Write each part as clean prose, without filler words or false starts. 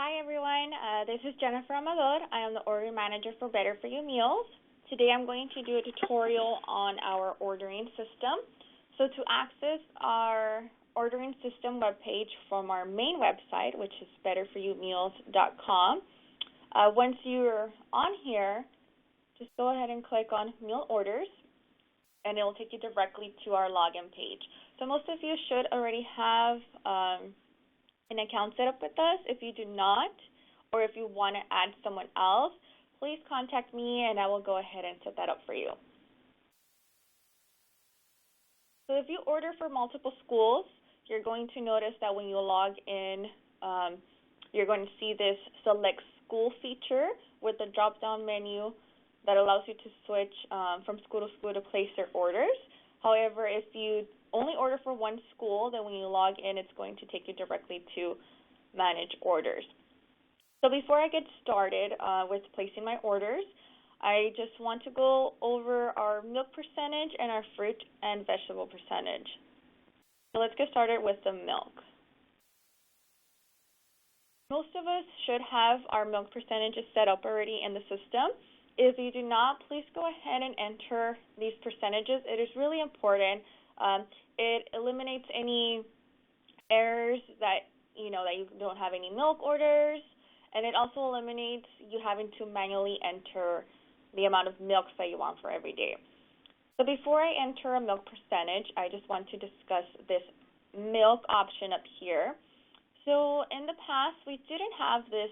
Hi everyone, this is Jennifer Amador. I am the order manager for Better For You Meals. Today I'm going to do a tutorial on our ordering system. So to access our ordering system webpage from our main website, which is betterforyoumeals.com, once you're on here, just go ahead and click on Meal Orders, and it will take you directly to our login page. So most of you should already have an account set up with us. If you do not, or if you want to add someone else, please contact me and I will go ahead and set that up for you. So if you order for multiple schools, you're going to notice that when you log in, you're going to see this select school feature with the drop-down menu that allows you to switch from school to school to place your orders. However, if you only order for one school, then when you log in, it's going to take you directly to manage orders. So before I get started with placing my orders, I just want to go over our milk percentage and our fruit and vegetable percentage. So let's get started with the milk. Most of us should have our milk percentages set up already in the system. If you do not, please go ahead and enter these percentages. It is really important. It eliminates any errors that you don't have any milk orders, and it also eliminates you having to manually enter the amount of milks that you want for every day. So before I enter a milk percentage, I just want to discuss this milk option up here. So in the past, we didn't have this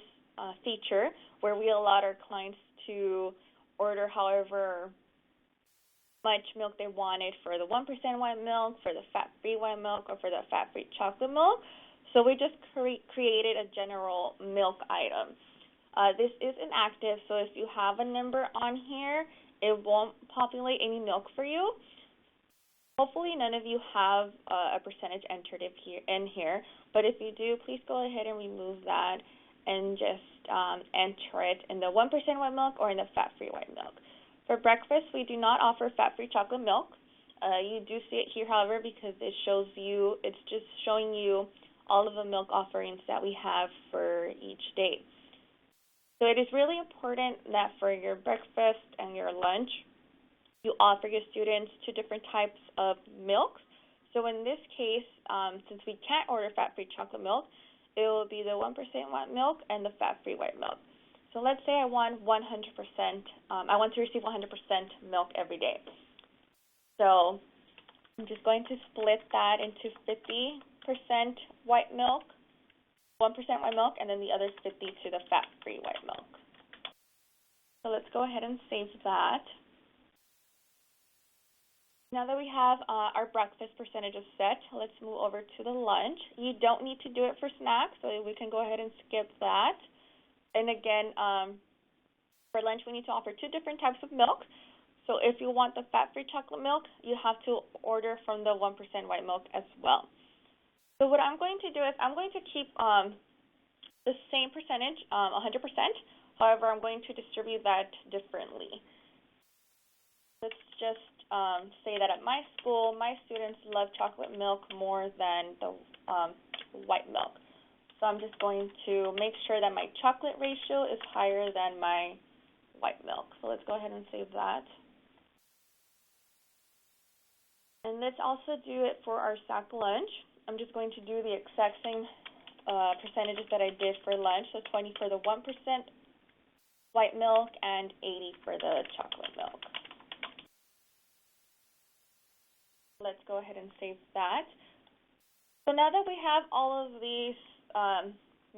feature where we allowed our clients to order however much milk they wanted for the 1% white milk, for the fat-free white milk, or for the fat-free chocolate milk. So we just created a general milk item. This is inactive, so if you have a number on here, it won't populate any milk for you. Hopefully none of you have a percentage entered in here, but if you do, please go ahead and remove that and just enter it in the 1% white milk or in the fat-free white milk. For breakfast, we do not offer fat-free chocolate milk. You do see it here, however, because it's just showing you all of the milk offerings that we have for each day. So it is really important that for your breakfast and your lunch, you offer your students two different types of milks. So in this case, since we can't order fat-free chocolate milk, it will be the 1% white milk and the fat-free white milk. So let's say I want 100%, I want to receive 100% milk every day. So I'm just going to split that into 50% white milk, 1% white milk, and then the other 50 to the fat-free white milk. So let's go ahead and save that. Now that we have our breakfast percentages set, let's move over to the lunch. You don't need to do it for snacks, so we can go ahead and skip that. And again, for lunch, we need to offer two different types of milk. So if you want the fat-free chocolate milk, you have to order from the 1% white milk as well. So what I'm going to do is I'm going to keep the same percentage, 100%. However, I'm going to distribute that differently. Let's just say that at my school, my students love chocolate milk more than the white milk. So I'm just going to make sure that my chocolate ratio is higher than my white milk. So let's go ahead and save that. And let's also do it for our sack lunch. I'm just going to do the exact same percentages that I did for lunch. So 20 for the 1% white milk and 80 for the chocolate milk. Let's go ahead and save that. So now that we have all of these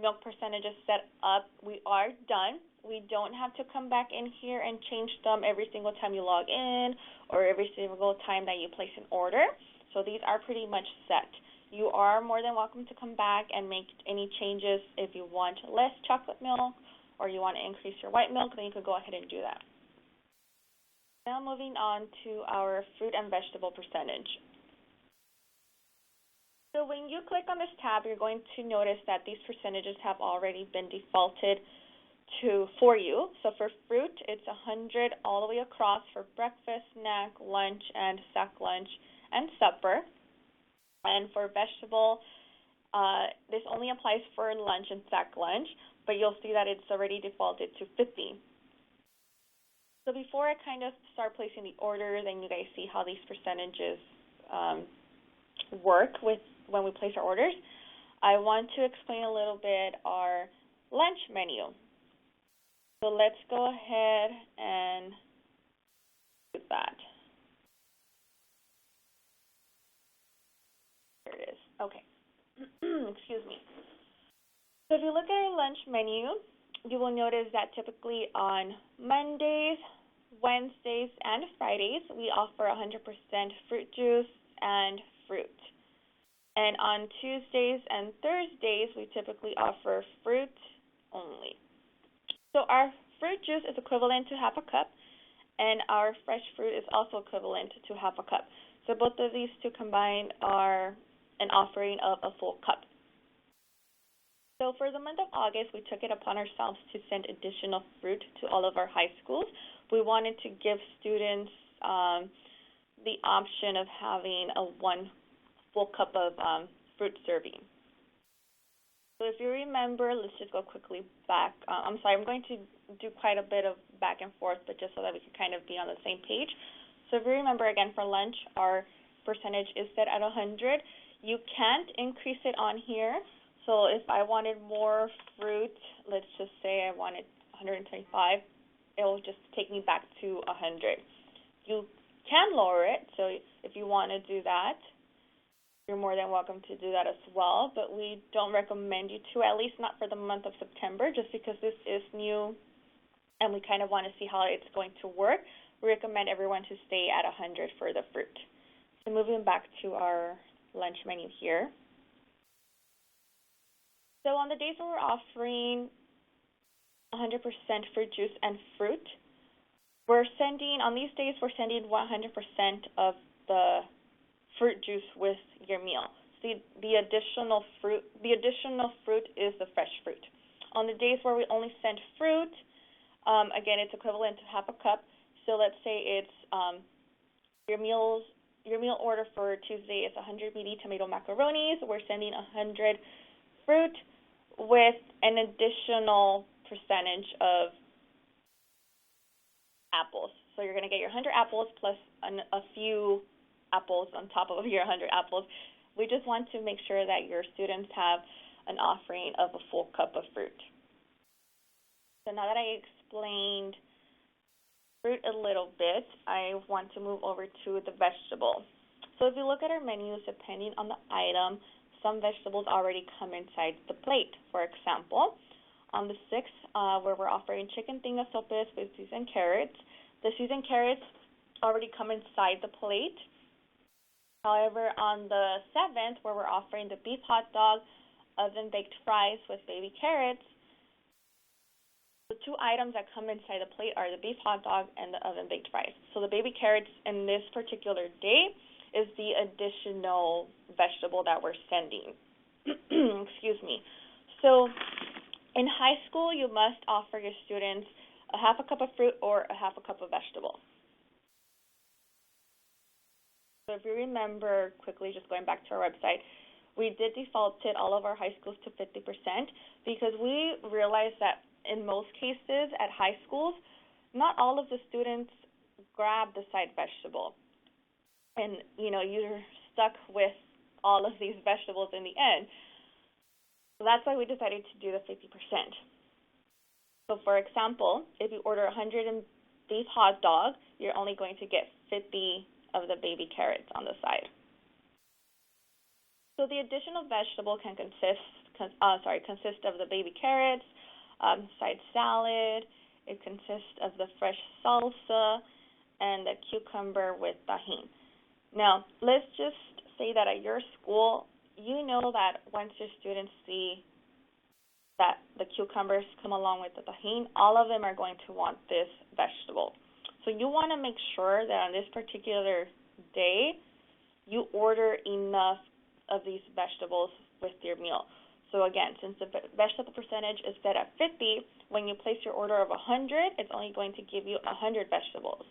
milk percentages set up, we are done. We don't have to come back in here and change them every single time you log in or every single time that you place an order. So these are pretty much set. You are more than welcome to come back and make any changes. If you want less chocolate milk or you want to increase your white milk, then you could go ahead and do that. Now moving on to our fruit and vegetable percentage. So when you click on this tab, you're going to notice that these percentages have already been defaulted for you. So for fruit, it's 100 all the way across for breakfast, snack, lunch, and sack lunch, and supper. And for vegetable, this only applies for lunch and sack lunch, but you'll see that it's already defaulted to 50. So before I kind of start placing the orders and you guys see how these percentages work with when we place our orders, I want to explain a little bit our lunch menu. So let's go ahead and do that. There it is. Okay. Excuse me. So if you look at our lunch menu, you will notice that typically on Mondays, Wednesdays, and Fridays, we offer 100% fruit juice and fruit. And on Tuesdays and Thursdays, we typically offer fruit only. So our fruit juice is equivalent to half a cup, and our fresh fruit is also equivalent to half a cup. So both of these two combined are an offering of a full cup. So for the month of August, we took it upon ourselves to send additional fruit to all of our high schools. We wanted to give students the option of having a 1 full cup of fruit serving. So if you remember, let's just go quickly back. I'm sorry, I'm going to do quite a bit of back and forth, but just so that we can kind of be on the same page. So if you remember, again, for lunch, our percentage is set at 100. You can't increase it on here. So if I wanted more fruit, let's just say I wanted 125, it will just take me back to 100. You can lower it, so if you want to do that, you're more than welcome to do that as well, but we don't recommend you to, at least not for the month of September, just because this is new and we kind of want to see how it's going to work. We recommend everyone to stay at 100 for the fruit. So moving back to our lunch menu here. So on the days when we're offering 100% fruit juice and fruit, on these days, we're sending 100% of the fruit juice with your meal. See, the additional fruit is the fresh fruit. On the days where we only send fruit, again, it's equivalent to half a cup. So let's say it's your meal order for Tuesday is 100 meaty tomato macaronis. We're sending 100 fruit with an additional percentage of apples. So you're going to get your 100 apples plus a few apples on top of your 100 apples. We just want to make sure that your students have an offering of a full cup of fruit. So now that I explained fruit a little bit, I want to move over to the vegetable. So if you look at our menus, depending on the item, some vegetables already come inside the plate. For example, on the 6th, where we're offering chicken tinga sopes with seasoned carrots, the seasoned carrots already come inside the plate. However, on the 7th, where we're offering the beef hot dog, oven-baked fries with baby carrots, the two items that come inside the plate are the beef hot dog and the oven-baked fries. So the baby carrots in this particular day is the additional vegetable that we're sending. Excuse me. So in high school, you must offer your students a half a cup of fruit or a half a cup of vegetable. So if you remember, quickly just going back to our website, we did defaulted all of our high schools to 50% because we realized that in most cases at high schools, not all of the students grab the side vegetable. And, you're stuck with all of these vegetables in the end. So that's why we decided to do the 50%. So for example, if you order 100 beef hot dog, you're only going to get 50 of the baby carrots on the side. So the additional vegetable can consist of the baby carrots, side salad. It consists of the fresh salsa and the cucumber with tahini. Now, let's just say that at your school, you know that once your students see that the cucumbers come along with the tahini, all of them are going to want this vegetable. So you want to make sure that on this particular day, you order enough of these vegetables with your meal. So again, since the vegetable percentage is set at 50, when you place your order of 100, it's only going to give you 100 vegetables.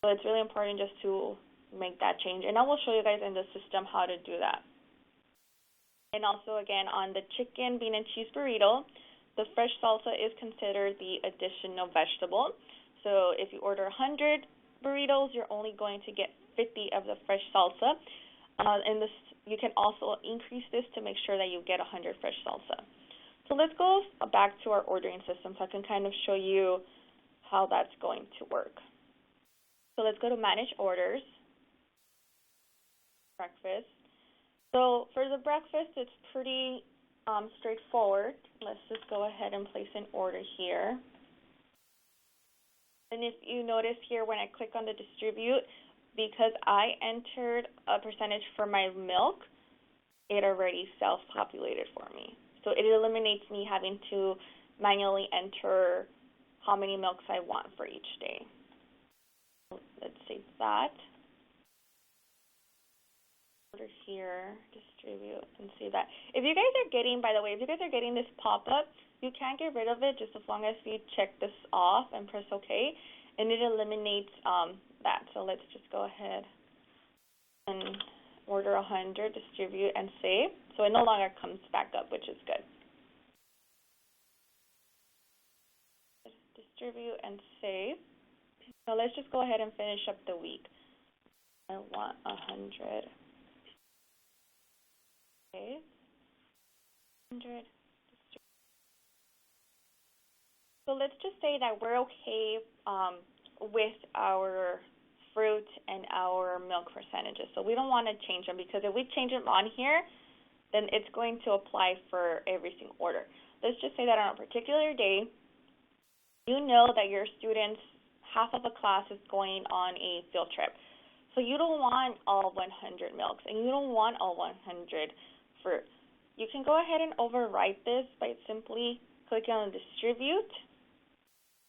So it's really important just to make that change. And I will show you guys in the system how to do that. And also, again, on the chicken, bean, and cheese burrito, the fresh salsa is considered the additional vegetable. So if you order 100 burritos, you're only going to get 50 of the fresh salsa. And this, you can also increase this to make sure that you get 100 fresh salsa. So let's go back to our ordering system so I can kind of show you how that's going to work. So let's go to Manage Orders, Breakfast. So for the breakfast, it's pretty straightforward. Let's just go ahead and place an order here. And if you notice here when I click on the distribute, because I entered a percentage for my milk, it already self-populated for me. So it eliminates me having to manually enter how many milks I want for each day. Let's save that. Order here, distribute, and see that. If you guys are getting, by the way, if you guys are getting this pop-up, you can get rid of it just as long as you check this off and press OK, and it eliminates that. So let's just go ahead and order 100, distribute, and save. So it no longer comes back up, which is good. Distribute and save. So let's just go ahead and finish up the week. I want 100. Okay. 100. So let's just say that we're okay with our fruit and our milk percentages. So we don't want to change them, because if we change them on here, then it's going to apply for every single order. Let's just say that on a particular day, you know that your students, half of a class is going on a field trip. So you don't want all 100 milks, and you don't want all 100 fruit. You can go ahead and overwrite this by simply clicking on distribute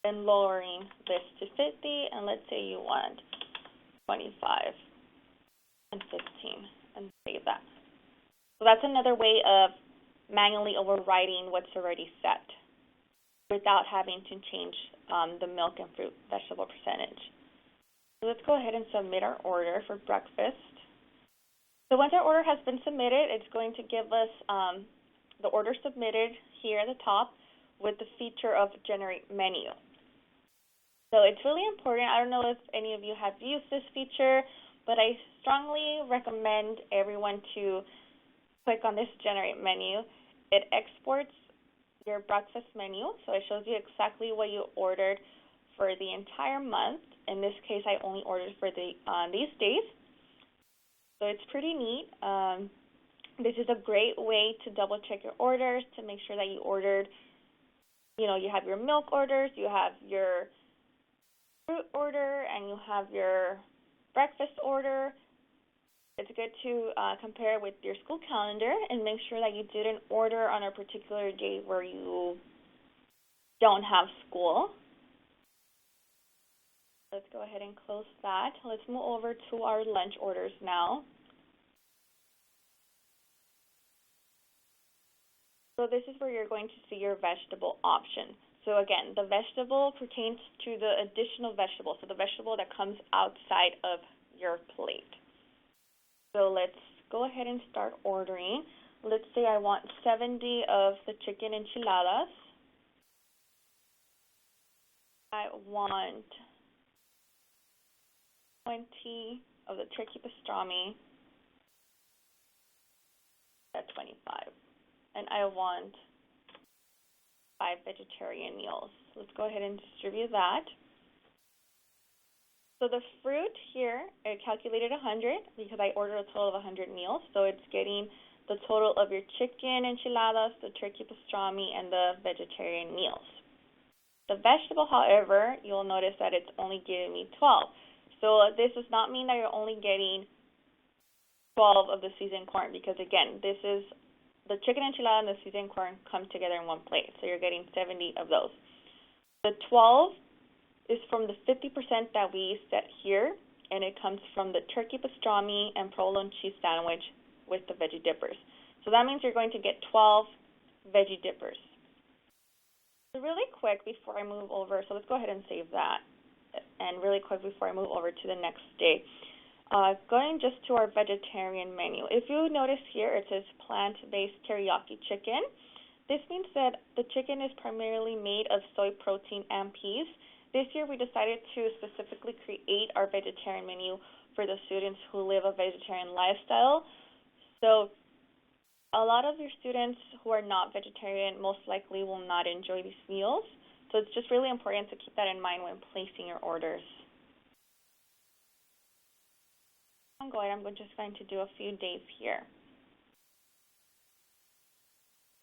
and lowering this to 50, and let's say you want 25 and 15, and save that. So that's another way of manually overriding what's already set without having to change the milk and fruit vegetable percentage. So let's go ahead and submit our order for breakfast. So once our order has been submitted, it's going to give us the order submitted here at the top with the feature of generate menu. So it's really important. I don't know if any of you have used this feature, but I strongly recommend everyone to click on this generate menu. It exports your breakfast menu, so it shows you exactly what you ordered for the entire month. In this case, I only ordered for these days. So it's pretty neat. This is a great way to double check your orders to make sure that you ordered, you have your milk orders, you have your fruit order, and you have your breakfast order. It's good to compare with your school calendar and make sure that you didn't order on a particular day where you don't have school. Let's go ahead and close that. Let's move over to our lunch orders now. So this is where you're going to see your vegetable option. So again, the vegetable pertains to the additional vegetable, so the vegetable that comes outside of your plate. So let's go ahead and start ordering. Let's say I want 70 of the chicken enchiladas. I want 20 of the turkey pastrami at 25. And I want 5 vegetarian meals. Let's go ahead and distribute that. So the fruit here, it calculated 100 because I ordered a total of 100 meals. So it's getting the total of your chicken enchiladas, the turkey pastrami, and the vegetarian meals. The vegetable, however, you'll notice that it's only giving me 12. So this does not mean that you're only getting 12 of the seasoned corn, because again, this is the chicken enchilada and the seasoned corn come together in one plate. So you're getting 70 of those. The 12 is from the 50% that we set here, and it comes from the turkey pastrami and provolone cheese sandwich with the veggie dippers. So that means you're going to get 12 veggie dippers. So really quick before I move over, so let's go ahead and save that. And really quick before I move over to the next day, going just to our vegetarian menu. If you notice here, it says plant-based teriyaki chicken. This means that the chicken is primarily made of soy protein and peas. This year we decided to specifically create our vegetarian menu for the students who live a vegetarian lifestyle. So a lot of your students who are not vegetarian most likely will not enjoy these meals. So it's just really important to keep that in mind when placing your orders. I'm just going to do a few days here.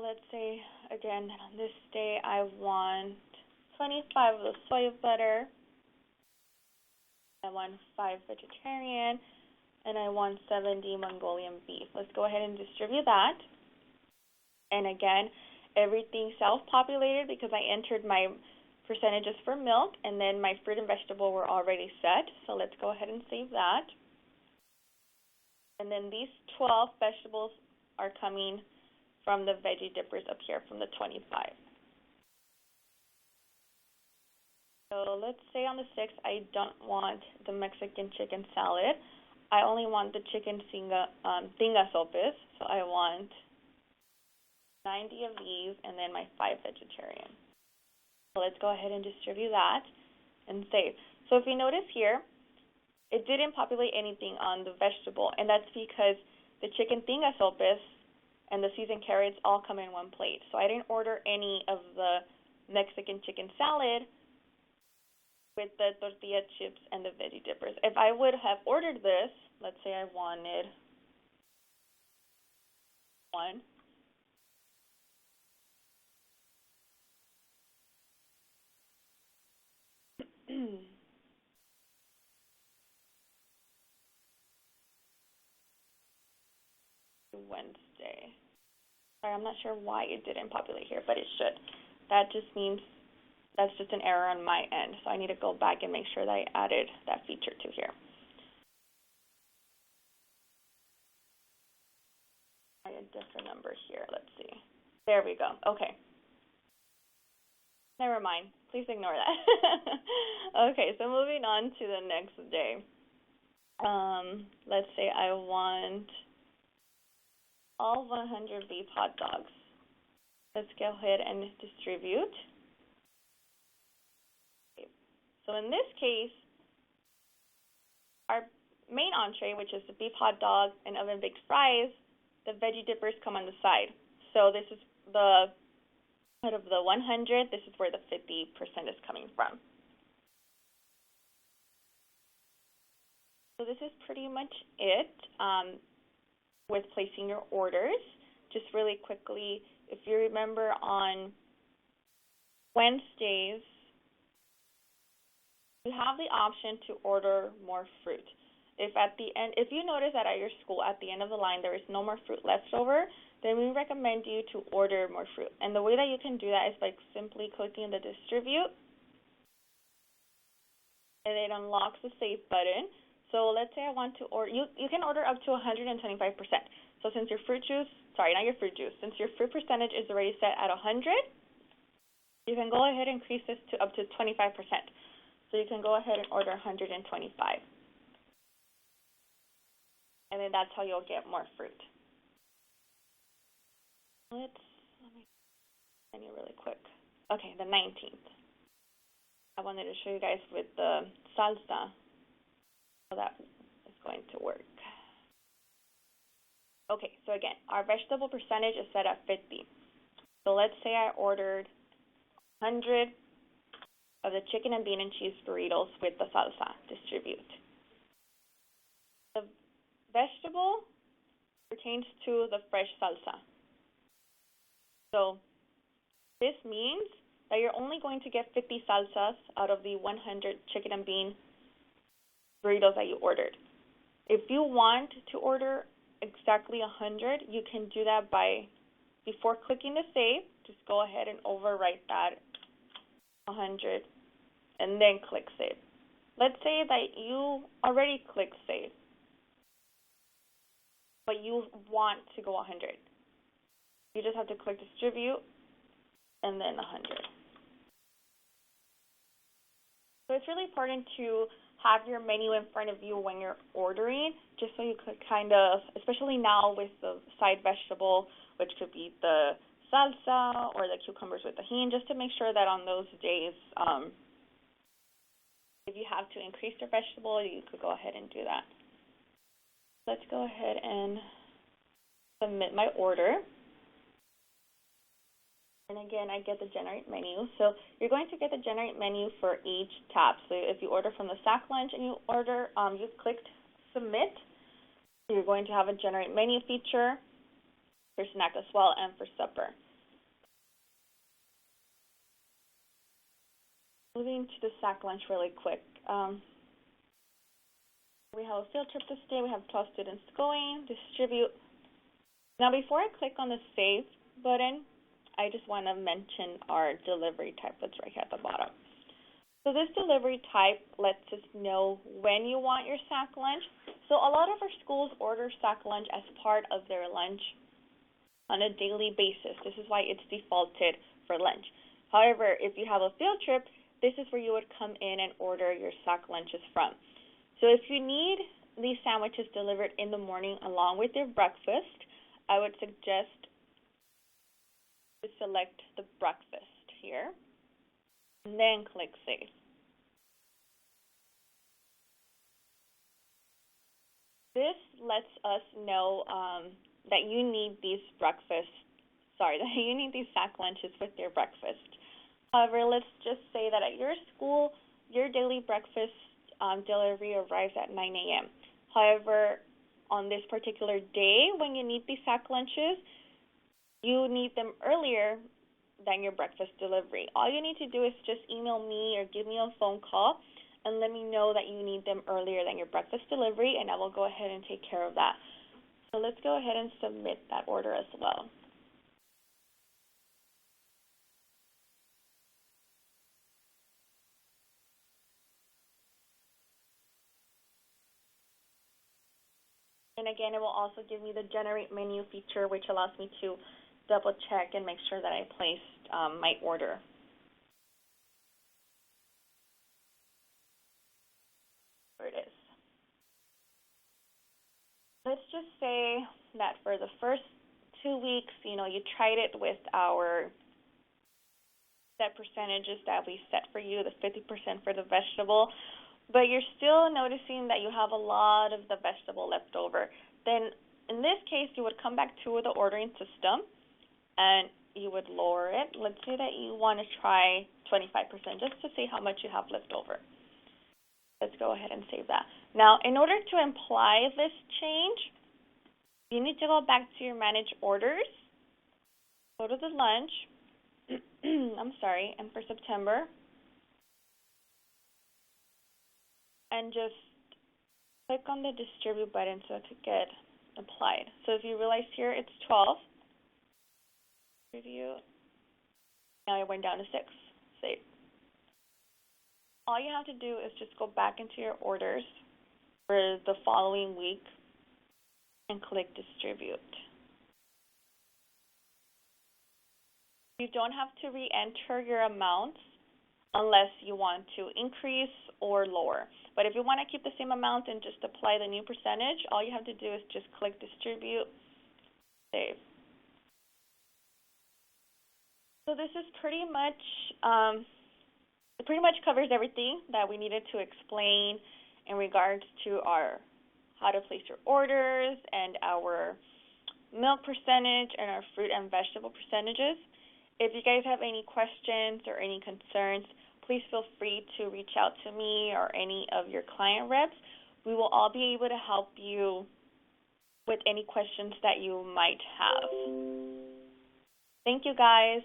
Let's say, again, on this day I want 25 of the soy butter, I want 5 vegetarian, and I want 70 Mongolian beef. Let's go ahead and distribute that. And again, everything self-populated because I entered my percentages for milk, and then my fruit and vegetable were already set. So let's go ahead and save that. And then these 12 vegetables are coming from the veggie dippers up here from the 25. So let's say on the 6th, I don't want the Mexican chicken salad. I only want the chicken tinga sopes. So I want 90 of these and then my 5 vegetarian. So let's go ahead and distribute that and save. So if you notice here, it didn't populate anything on the vegetable, and that's because the chicken tinga sopes and the seasoned carrots all come in one plate. So I didn't order any of the Mexican chicken salad with the tortilla chips and the veggie dippers. If I would have ordered this, let's say I wanted 1. Wednesday. Sorry, I'm not sure why it didn't populate here, but it should. That just means that's just an error on my end, so I need to go back and make sure that I added that feature to here. Try a different number here. Let's see. There we go. Okay. Never mind. Please ignore that. Okay, so moving on to the next day. Let's say I want all 100 beef hot dogs. Let's go ahead and distribute. Okay. So in this case, our main entree, which is the beef hot dog and oven baked fries, the veggie dippers come on the side. So this is the out of the 100, this is where the 50% is coming from. So this is pretty much it with placing your orders. Just really quickly, if you remember on Wednesdays, you have the option to order more fruit. If you notice that at your school, at the end of the line, there is no more fruit left over, then we recommend you to order more fruit. And the way that you can do that is by simply clicking the distribute, and it unlocks the save button. So let's say I want to order, you can order up to 125%. So since your fruit since your fruit percentage is already set at 100, you can go ahead and increase this to up to 25%. So you can go ahead and order 125. And then that's how you'll get more fruit. Let me send you really quick. Okay, the 19th. I wanted to show you guys with the salsa how that is going to work. Okay, so again, our vegetable percentage is set at 50. So let's say I ordered 100 of the chicken and bean and cheese burritos with the salsa. Distribute. The vegetable pertains to the fresh salsa. So this means that you're only going to get 50 salsas out of the 100 chicken and bean burritos that you ordered. If you want to order exactly 100, you can do that before clicking the save, just go ahead and overwrite that 100 and then click save. Let's say that you already clicked save, but you want to go 100. You just have to click distribute and then 100. So it's really important to have your menu in front of you when you're ordering, just so you could kind of, especially now with the side vegetable, which could be the salsa or the cucumbers with tahini, just to make sure that on those days, if you have to increase your vegetable, you could go ahead and do that. Let's go ahead and submit my order. And again, I get the generate menu. So you're going to get the generate menu for each tab. So if you order from the sack lunch and you clicked submit, you're going to have a generate menu feature for snack as well and for supper. Moving to the sack lunch really quick. We have a field trip this day. We have 12 students going, distribute. Now before I click on the save button, I just want to mention our delivery type that's right here at the bottom. So this delivery type lets us know when you want your sack lunch. So a lot of our schools order sack lunch as part of their lunch on a daily basis. This is why it's defaulted for lunch. However, if you have a field trip, this is where you would come in and order your sack lunches from. So if you need these sandwiches delivered in the morning along with your breakfast, I would suggest to select the breakfast here, and then click Save. This lets us know that you need these that you need these sack lunches with your breakfast. However, let's just say that at your school, your daily breakfast delivery arrives at 9 a.m. However, on this particular day, when you need these sack lunches, you need them earlier than your breakfast delivery. All you need to do is just email me or give me a phone call and let me know that you need them earlier than your breakfast delivery, and I will go ahead and take care of that. So let's go ahead and submit that order as well. And again, it will also give me the generate menu feature, which allows me to double check and make sure that I placed my order. There it is. Let's just say that for the first 2 weeks, you tried it with our set percentages that we set for you, the 50% for the vegetable, but you're still noticing that you have a lot of the vegetable left over. Then in this case, you would come back to the ordering system and you would lower it. Let's say that you want to try 25% just to see how much you have left over. Let's go ahead and save that. Now, in order to apply this change, you need to go back to your manage orders, go to the lunch, and for September, and just click on the distribute button so it could get applied. So if you realize here it's 12, review, now it went down to 6, save. All you have to do is just go back into your orders for the following week and click distribute. You don't have to re-enter your amounts unless you want to increase or lower. But if you want to keep the same amount and just apply the new percentage, all you have to do is just click distribute, save. So this is pretty much covers everything that we needed to explain in regards to our how to place your orders and our milk percentage and our fruit and vegetable percentages. If you guys have any questions or any concerns, please feel free to reach out to me or any of your client reps. We will all be able to help you with any questions that you might have. Thank you, guys.